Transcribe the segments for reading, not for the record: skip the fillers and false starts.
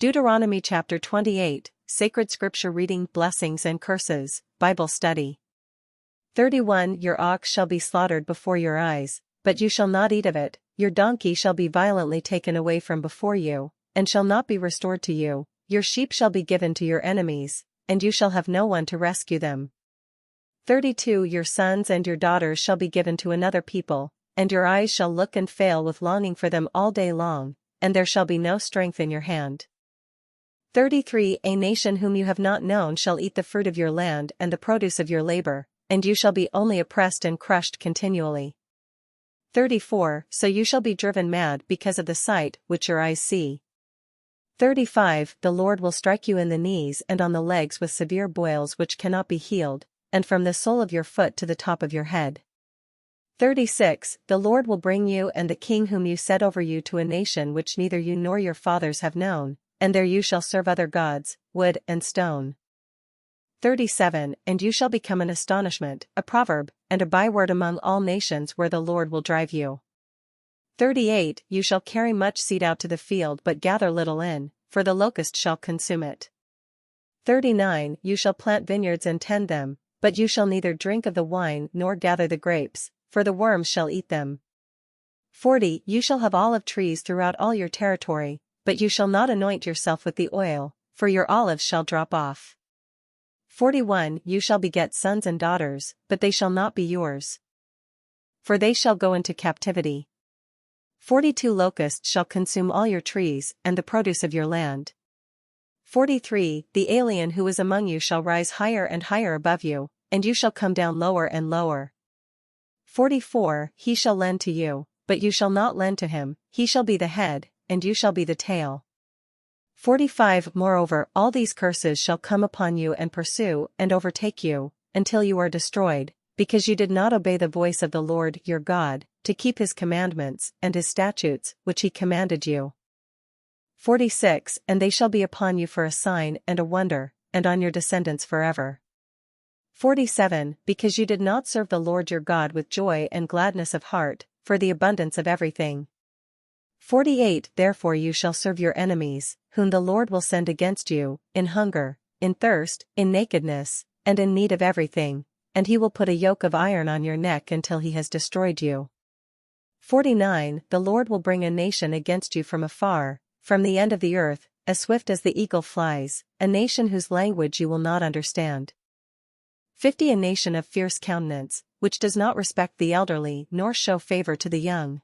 Deuteronomy Chapter 28, Sacred Scripture Reading, Blessings and Curses, Bible Study. 31 Your ox shall be slaughtered before your eyes, but you shall not eat of it, your donkey shall be violently taken away from before you, and shall not be restored to you, your sheep shall be given to your enemies, and you shall have no one to rescue them. 32 Your sons and your daughters shall be given to another people, and your eyes shall look and fail with longing for them all day long, and there shall be no strength in your hand. 33 A nation whom you have not known shall eat the fruit of your land and the produce of your labor, and you shall be only oppressed and crushed continually. 34 So you shall be driven mad because of the sight which your eyes see. 35 The Lord will strike you in the knees and on the legs with severe boils which cannot be healed, and from the sole of your foot to the top of your head. 36 The Lord will bring you and the king whom you set over you to a nation which neither you nor your fathers have known, and there you shall serve other gods, wood and stone. 37 And you shall become an astonishment, a proverb, and a byword among all nations where the Lord will drive you. 38 You shall carry much seed out to the field but gather little in, for the locust shall consume it. 39 You shall plant vineyards and tend them, but you shall neither drink of the wine nor gather the grapes, for the worms shall eat them. 40 You shall have olive trees throughout all your territory, but you shall not anoint yourself with the oil, for your olives shall drop off. 41 You shall beget sons and daughters, but they shall not be yours, for they shall go into captivity. 42 Locusts shall consume all your trees and the produce of your land. 43 The alien who is among you shall rise higher and higher above you, and you shall come down lower and lower. 44 He shall lend to you, but you shall not lend to him, he shall be the head, and you shall be the tail. 45 Moreover, all these curses shall come upon you and pursue and overtake you, until you are destroyed, because you did not obey the voice of the Lord your God, to keep his commandments and his statutes which he commanded you. 46 And they shall be upon you for a sign and a wonder, and on your descendants forever. 47 Because you did not serve the Lord your God with joy and gladness of heart, for the abundance of everything. 48 Therefore you shall serve your enemies, whom the Lord will send against you, in hunger, in thirst, in nakedness, and in need of everything, and he will put a yoke of iron on your neck until he has destroyed you. 49 The Lord will bring a nation against you from afar, from the end of the earth, as swift as the eagle flies, a nation whose language you will not understand. 50 A nation of fierce countenance, which does not respect the elderly nor show favor to the young.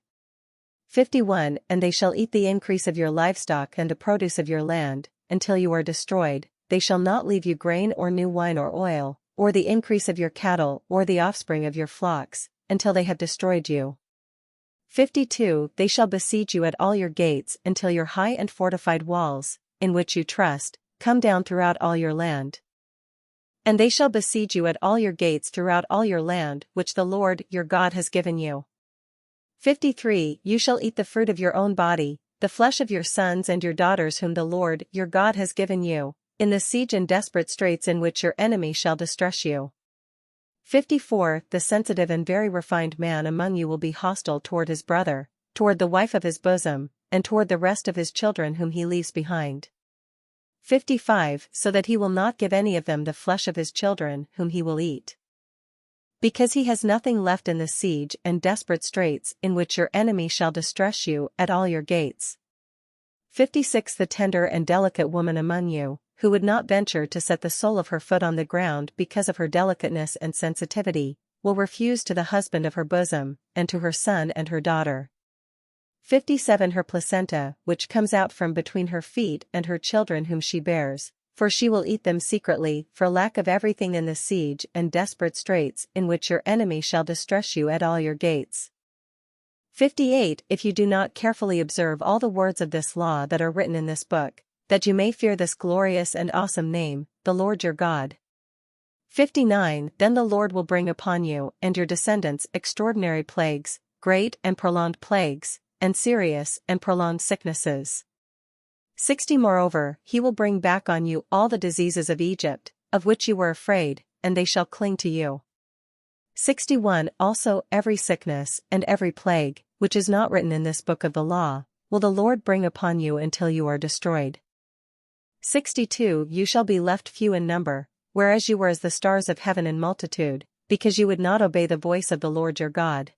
51 And they shall eat the increase of your livestock and the produce of your land, until you are destroyed, they shall not leave you grain or new wine or oil, or the increase of your cattle or the offspring of your flocks, until they have destroyed you. 52 They shall besiege you at all your gates until your high and fortified walls, in which you trust, come down throughout all your land. And they shall besiege you at all your gates throughout all your land which the Lord your God has given you. 53 You shall eat the fruit of your own body, the flesh of your sons and your daughters whom the Lord your God has given you, in the siege and desperate straits in which your enemy shall distress you. 54 The sensitive and very refined man among you will be hostile toward his brother, toward the wife of his bosom, and toward the rest of his children whom he leaves behind. 55 So that he will not give any of them the flesh of his children whom he will eat, because he has nothing left in the siege and desperate straits in which your enemy shall distress you at all your gates. 56 The tender and delicate woman among you, who would not venture to set the sole of her foot on the ground because of her delicateness and sensitivity, will refuse to the husband of her bosom, and to her son and her daughter. 57 Her placenta, which comes out from between her feet and her children whom she bears, for she will eat them secretly for lack of everything in the siege and desperate straits in which your enemy shall distress you at all your gates. 58 If you do not carefully observe all the words of this law that are written in this book, that you may fear this glorious and awesome name, the Lord your God. 59 Then the Lord will bring upon you and your descendants extraordinary plagues, great and prolonged plagues, and serious and prolonged sicknesses. 60 Moreover, he will bring back on you all the diseases of Egypt, of which you were afraid, and they shall cling to you. 61 Also every sickness and every plague, which is not written in this book of the law, will the Lord bring upon you until you are destroyed. 62 You shall be left few in number, whereas you were as the stars of heaven in multitude, because you would not obey the voice of the Lord your God.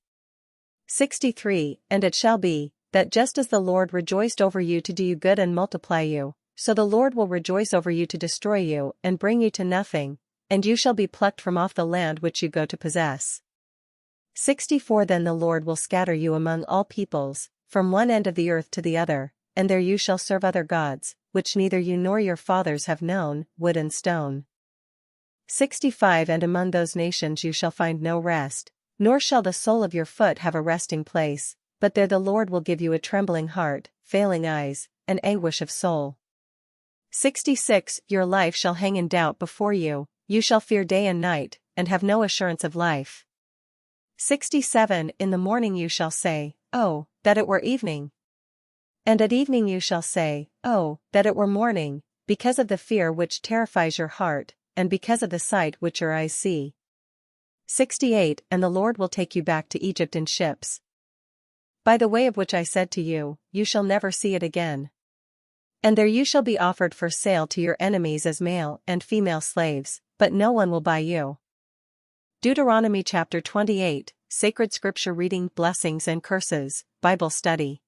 63 And it shall be, that just as the Lord rejoiced over you to do you good and multiply you, so the Lord will rejoice over you to destroy you and bring you to nothing, and you shall be plucked from off the land which you go to possess. 64 Then the Lord will scatter you among all peoples, from one end of the earth to the other, and there you shall serve other gods, which neither you nor your fathers have known, wood and stone. 65 And among those nations you shall find no rest, nor shall the sole of your foot have a resting place, but there the Lord will give you a trembling heart, failing eyes, and anguish of soul. 66 Your life shall hang in doubt before you, you shall fear day and night, and have no assurance of life. 67 In the morning you shall say, Oh, that it were evening! And at evening you shall say, Oh, that it were morning, because of the fear which terrifies your heart, and because of the sight which your eyes see. 68 And the Lord will take you back to Egypt in ships, by the way of which I said to you, you shall never see it again. And there you shall be offered for sale to your enemies as male and female slaves, but no one will buy you. Deuteronomy Chapter 28, Sacred Scripture Reading Blessings and Curses, Bible Study.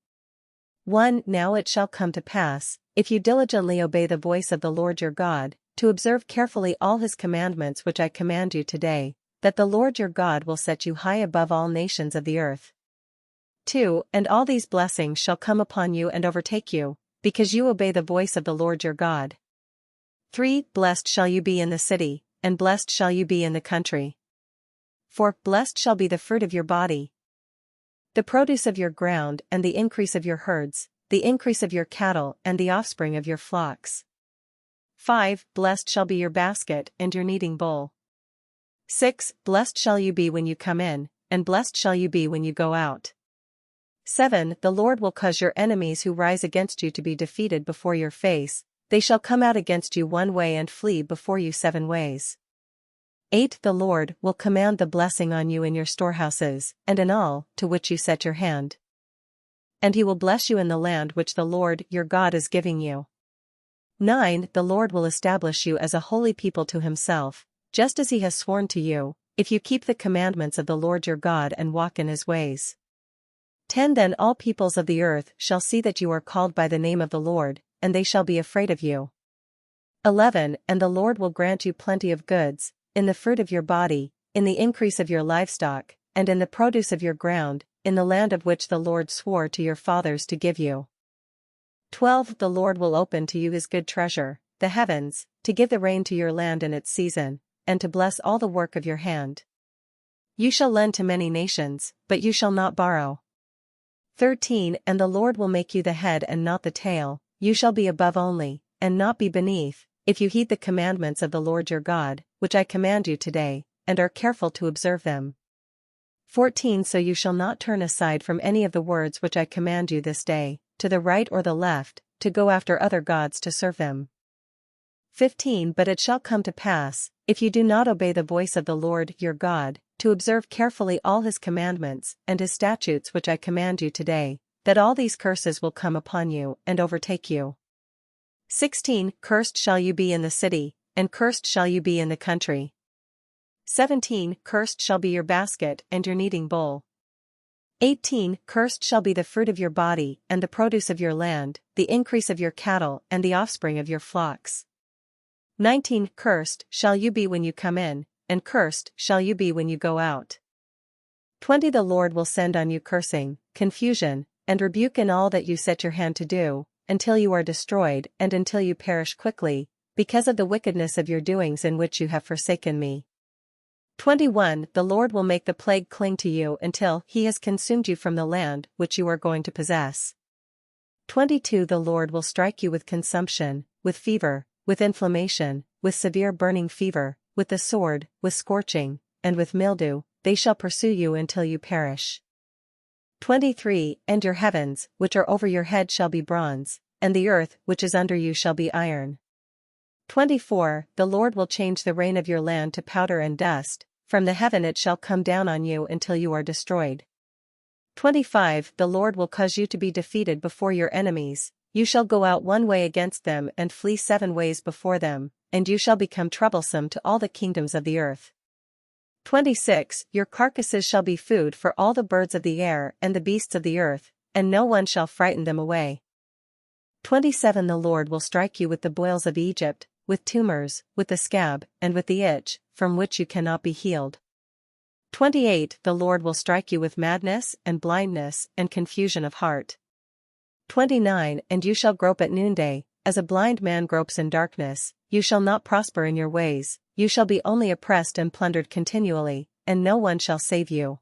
1 Now it shall come to pass, if you diligently obey the voice of the Lord your God, to observe carefully all his commandments which I command you today, that the Lord your God will set you high above all nations of the earth. 2 And all these blessings shall come upon you and overtake you, because you obey the voice of the Lord your God. 3 Blessed shall you be in the city, and blessed shall you be in the country. 4 Blessed shall be the fruit of your body, the produce of your ground and the increase of your herds, the increase of your cattle and the offspring of your flocks. 5 Blessed shall be your basket and your kneading bowl. 6 Blessed shall you be when you come in, and blessed shall you be when you go out. 7 The Lord will cause your enemies who rise against you to be defeated before your face, they shall come out against you one way and flee before you 7 ways. 8 The Lord will command the blessing on you in your storehouses, and in all to which you set your hand. And he will bless you in the land which the Lord your God is giving you. 9 The Lord will establish you as a holy people to himself, just as he has sworn to you, if you keep the commandments of the Lord your God and walk in his ways. 10 Then all peoples of the earth shall see that you are called by the name of the Lord, and they shall be afraid of you. 11 And the Lord will grant you plenty of goods, in the fruit of your body, in the increase of your livestock, and in the produce of your ground, in the land of which the Lord swore to your fathers to give you. 12 The Lord will open to you his good treasure, the heavens, to give the rain to your land in its season, and to bless all the work of your hand. You shall lend to many nations, but you shall not borrow. 13 And the Lord will make you the head and not the tail, you shall be above only, and not be beneath, if you heed the commandments of the Lord your God, which I command you today, and are careful to observe them. 14 So you shall not turn aside from any of the words which I command you this day, to the right or the left, to go after other gods to serve them. 15 But it shall come to pass, if you do not obey the voice of the Lord your God, to observe carefully all his commandments and his statutes which I command you today, that all these curses will come upon you and overtake you. 16 Cursed shall you be in the city, and cursed shall you be in the country. 17 Cursed shall be your basket and your kneading bowl. 18 Cursed shall be the fruit of your body and the produce of your land, the increase of your cattle and the offspring of your flocks. 19 Cursed shall you be when you come in, and cursed shall you be when you go out. 20 The Lord will send on you cursing, confusion, and rebuke in all that you set your hand to do, until you are destroyed and until you perish quickly, because of the wickedness of your doings in which you have forsaken me. 21 The Lord will make the plague cling to you until he has consumed you from the land which you are going to possess. 22 The Lord will strike you with consumption, with fever, with inflammation, with severe burning fever, with the sword, with scorching, and with mildew, they shall pursue you until you perish. 23 And your heavens, which are over your head shall be bronze, and the earth which is under you shall be iron. 24 The Lord will change the rain of your land to powder and dust, from the heaven it shall come down on you until you are destroyed. 25 The Lord will cause you to be defeated before your enemies, You shall go out one way against them and flee 7 ways before them, and you shall become troublesome to all the kingdoms of the earth. 26 Your carcasses shall be food for all the birds of the air and the beasts of the earth, and no one shall frighten them away. 27 The Lord will strike you with the boils of Egypt, with tumors, with the scab, and with the itch, from which you cannot be healed. 28 The Lord will strike you with madness, and blindness, and confusion of heart. 29 And you shall grope at noonday, as a blind man gropes in darkness, you shall not prosper in your ways, you shall be only oppressed and plundered continually, and no one shall save you.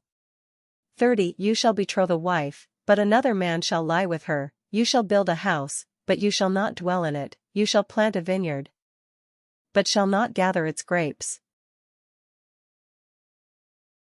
30 You shall betroth a wife, but another man shall lie with her, you shall build a house, but you shall not dwell in it, you shall plant a vineyard, but shall not gather its grapes.